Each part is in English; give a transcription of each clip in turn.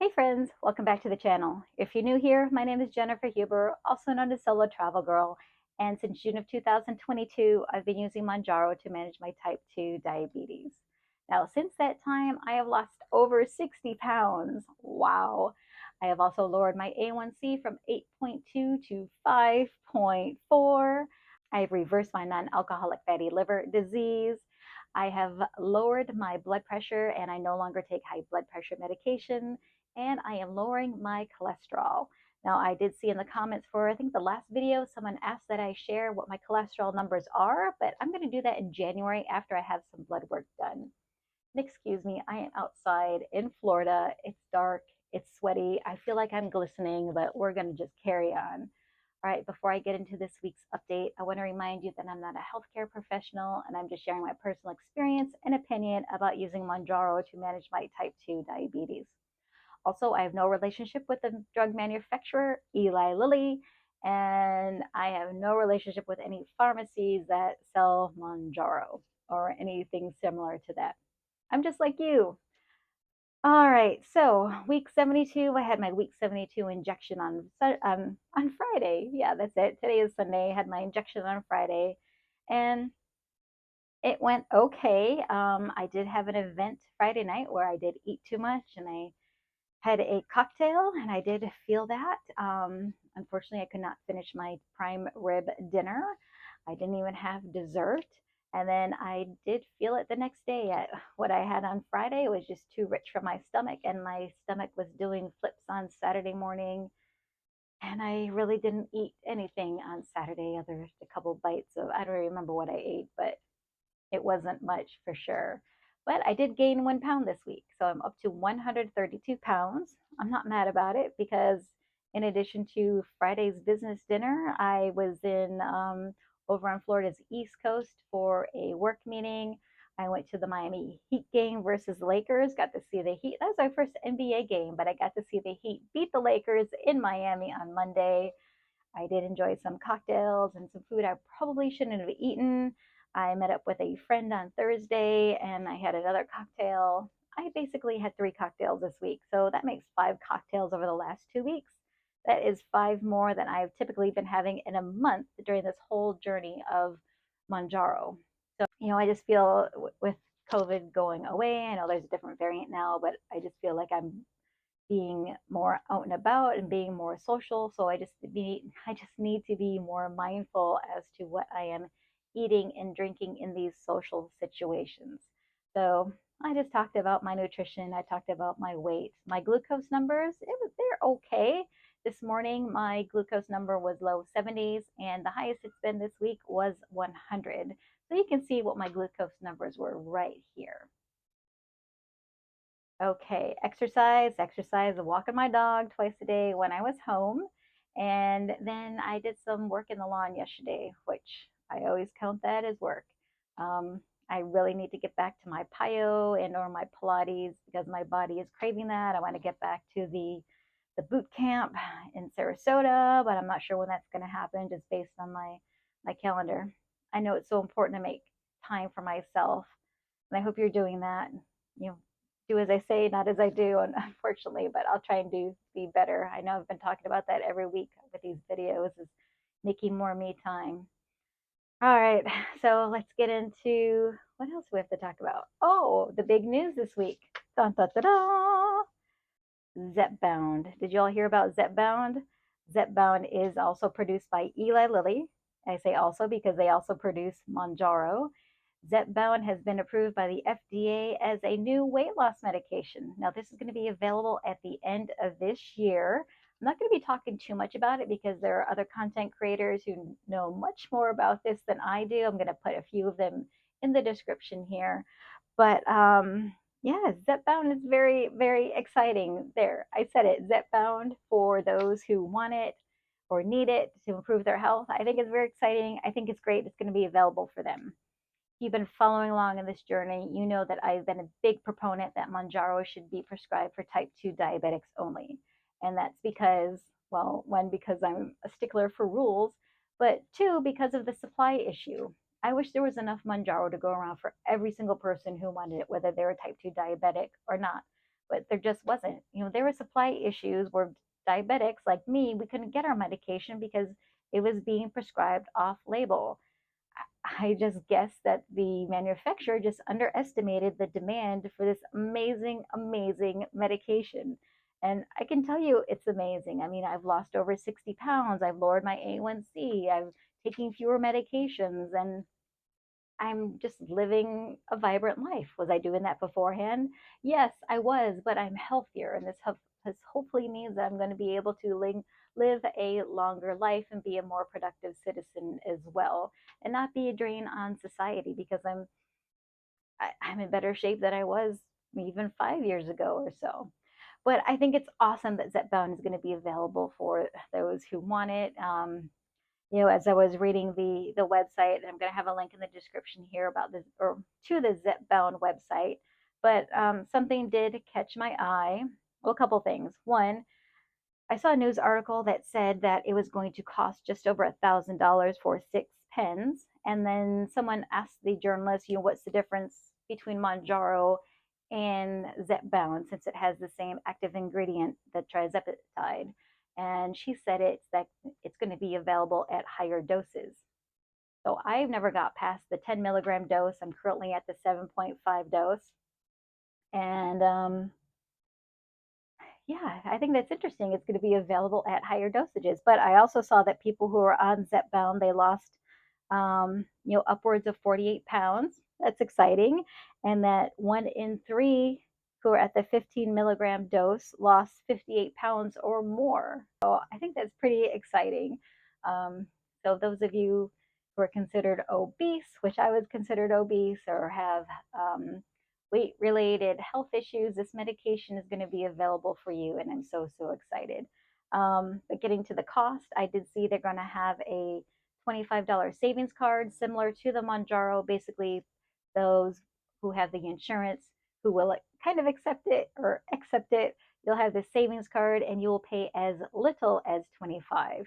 Hey friends, welcome back to the channel. If you're new here, my name is Jennifer Huber, also known as Solo Travel Girl, and since June of 2022, I've been using Mounjaro to manage my type 2 diabetes. Now, since that time, I have lost over 60 pounds. Wow. I have also lowered my A1C from 8.2 to 5.4. I have reversed my non-alcoholic fatty liver disease. I have lowered my blood pressure and I no longer take high blood pressure medication, and I am lowering my cholesterol. Now, I did see in the comments for, I think, the last video, someone asked that I share what my cholesterol numbers are, but I'm going to do that in January after I have some blood work done. And excuse me, I am outside in Florida. It's dark, it's sweaty. I feel like I'm glistening, but we're going to just carry on. All right, before I get into this week's update, I want to remind you that I'm not a healthcare professional and I'm just sharing my personal experience and opinion about using Mounjaro to manage my type 2 diabetes. Also, I have no relationship with the drug manufacturer, Eli Lilly, and I have no relationship with any pharmacies that sell Mounjaro or anything similar to that. I'm just like you. All right, so week 72, I had my week 72 injection on Friday. Yeah, that's it. Today is Sunday. I had my injection on Friday, and it went okay. I did have an event Friday night where I did eat too much, and I had a cocktail, and I did feel that. Unfortunately, I could not finish my prime rib dinner. I didn't even have dessert. And then I did feel it the next day. What I had on Friday was just too rich for my stomach, and my stomach was doing flips on Saturday morning. And I really didn't eat anything on Saturday, other than a couple bites of, I don't remember what I ate, but it wasn't much for sure. But I did gain 1 pound this week. So I'm up to 132 pounds. I'm not mad about it because, in addition to Friday's business dinner, I was in over on Florida's East Coast for a work meeting. I went to the Miami Heat game versus Lakers, got to see the Heat. That was my first NBA game, but I got to see the Heat beat the Lakers in Miami on Monday. I did enjoy some cocktails and some food I probably shouldn't have eaten. I met up with a friend on Thursday and I had another cocktail. I basically had 3 cocktails this week. So that makes 5 cocktails over the last 2 weeks. That is 5 more than I've typically been having in a month during this whole journey of Mounjaro. So, I just feel with COVID going away, I know there's a different variant now, but I just feel like I'm being more out and about and being more social. So I just need to be more mindful as to what I am eating and drinking in these social situations. So I just talked about my nutrition. I talked about my weight, my glucose numbers. They're okay. This morning, my glucose number was low 70s, and the highest it's been this week was 100. So you can see what my glucose numbers were right here. Okay, exercise, walking my dog twice a day when I was home. And then I did some work in the lawn yesterday, which I always count that as work. I really need to get back to my Pyo and or my Pilates because my body is craving that. I want to get back to the boot camp in Sarasota, but I'm not sure when that's going to happen just based on my calendar. I know it's so important to make time for myself, and I hope you're doing that. You know, do as I say, not as I do, unfortunately, but I'll try and be better. I know I've been talking about that every week with these videos, is making more me time. All right, so let's get into what else we have to talk about. Oh, the big news this week. Dun, dun, dun, dun. Zepbound. Did you all hear about Zepbound? Zepbound is also produced by Eli Lilly. I say also because they also produce Mounjaro. Zepbound has been approved by the FDA as a new weight loss medication. Now, this is going to be available at the end of this year. I'm not going to be talking too much about it because there are other content creators who know much more about this than I do. I'm going to put a few of them in the description here. But yeah, Zepbound is very, very exciting. There, I said it, Zepbound for those who want it or need it to improve their health. I think it's very exciting. I think it's great. It's going to be available for them. If you've been following along in this journey, you know that I've been a big proponent that Mounjaro should be prescribed for type 2 diabetics only. And that's because, well, one, because I'm a stickler for rules, but two, because of the supply issue. I wish there was enough Mounjaro to go around for every single person who wanted it, whether they're a type 2 diabetic or not. but there just wasn't. There were supply issues where diabetics like me, we couldn't get our medication because it was being prescribed off label. I just guess that the manufacturer just underestimated the demand for this amazing, amazing medication. And I can tell you it's amazing. I mean, I've lost over 60 pounds, I've lowered my A1C, I'm taking fewer medications, and I'm just living a vibrant life. Was I doing that beforehand? Yes, I was, but I'm healthier, and this hopefully means that I'm going to be able to live a longer life and be a more productive citizen as well, and not be a drain on society because I'm in better shape than I was even 5 years ago or so. But I think it's awesome that Zepbound is going to be available for those who want it. As I was reading the website, and I'm going to have a link in the description here about this, or to the Zepbound website. But something did catch my eye. Well, a couple things. One, I saw a news article that said that it was going to cost just over $1,000 for 6 pens. And then someone asked the journalist, what's the difference between Mounjaro and Zepbound, since it has the same active ingredient, the tirzepatide. And she said it's going to be available at higher doses. So I've never got past the 10 milligram dose. I'm currently at the 7.5 dose. And yeah, I think that's interesting. It's going to be available at higher dosages. But I also saw that people who are on Zepbound, they lost, upwards of 48 pounds. That's exciting. And that 1 in 3 who are at the 15 milligram dose lost 58 pounds or more. So I think that's pretty exciting. So those of you who are considered obese, which I was considered obese, or have weight related health issues, this medication is going to be available for you. And I'm so, so excited. But getting to the cost, I did see they're going to have a $25 savings card similar to the Mounjaro. Basically, those who have the insurance who will kind of accept it, you'll have the savings card and you will pay as little as 25.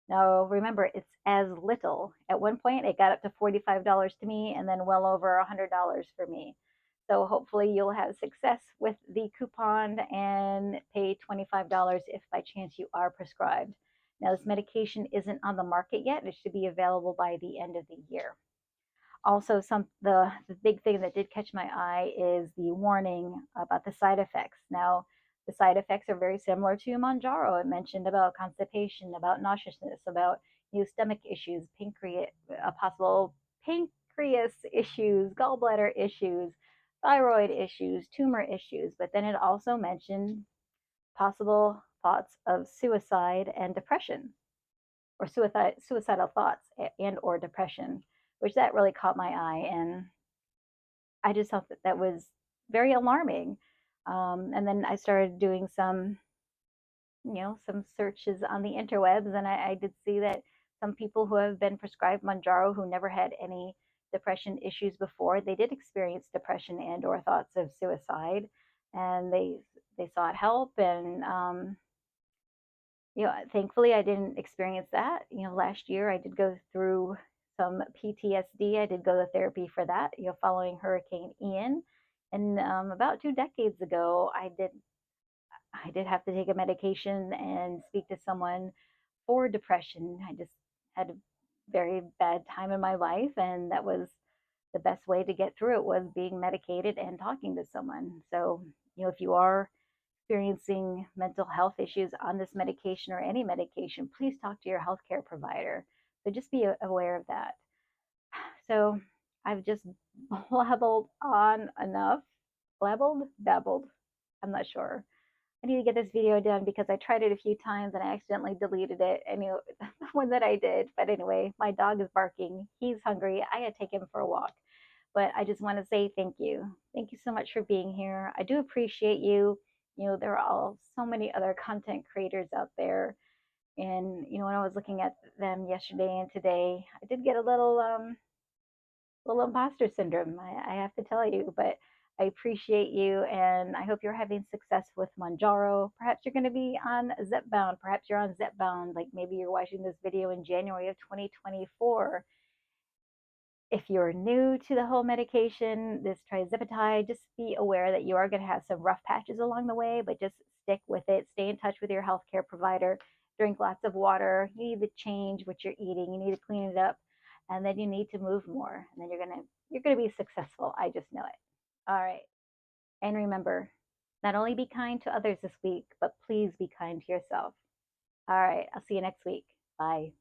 Now, remember, it's as little. At one point, it got up to $45 to me, and then well over $100 for me. So hopefully you'll have success with the coupon and pay $25 if by chance you are prescribed. Now, this medication isn't on the market yet. It should be available by the end of the year. Also, the big thing that did catch my eye is the warning about the side effects. Now, the side effects are very similar to Mounjaro. It mentioned about constipation, about nauseousness, about stomach issues, possible pancreas issues, gallbladder issues, thyroid issues, tumor issues. But then it also mentioned possible thoughts of suicide and depression, or suicidal thoughts and or depression, which that really caught my eye. And I just thought that was very alarming. And then I started doing some searches on the interwebs, and I did see that some people who have been prescribed Mounjaro who never had any depression issues before, they did experience depression and or thoughts of suicide, and they sought help. And thankfully I didn't experience that. Last year I did go through some PTSD. I did go to therapy for that, following Hurricane Ian. And about 2 decades ago, I did have to take a medication and speak to someone for depression. I just had a very bad time in my life, and that was the best way to get through it, was being medicated and talking to someone. So, if you are experiencing mental health issues on this medication or any medication, please talk to your healthcare provider. So just be aware of that. So I've just blabbled on enough. Babbled. I'm not sure. I need to get this video done because I tried it a few times and I accidentally deleted it. I knew the one that I did. But anyway, my dog is barking. He's hungry. I gotta take him for a walk. But I just want to say thank you. Thank you so much for being here. I do appreciate you. There are all so many other content creators out there. And, when I was looking at them yesterday and today, I did get a little imposter syndrome, I have to tell you. But I appreciate you, and I hope you're having success with Mounjaro. Perhaps you're going to be on Zepbound. Perhaps you're on Zepbound, like maybe you're watching this video in January of 2024. If you're new to the whole medication, this tirzepatide, just be aware that you are going to have some rough patches along the way, but just stick with it. Stay in touch with your healthcare provider. Drink lots of water. You need to change what you're eating. You need to clean it up, and then you need to move more. And then you're gonna be successful. I just know it. All right. And remember, not only be kind to others this week, but please be kind to yourself. All right. I'll see you next week. Bye.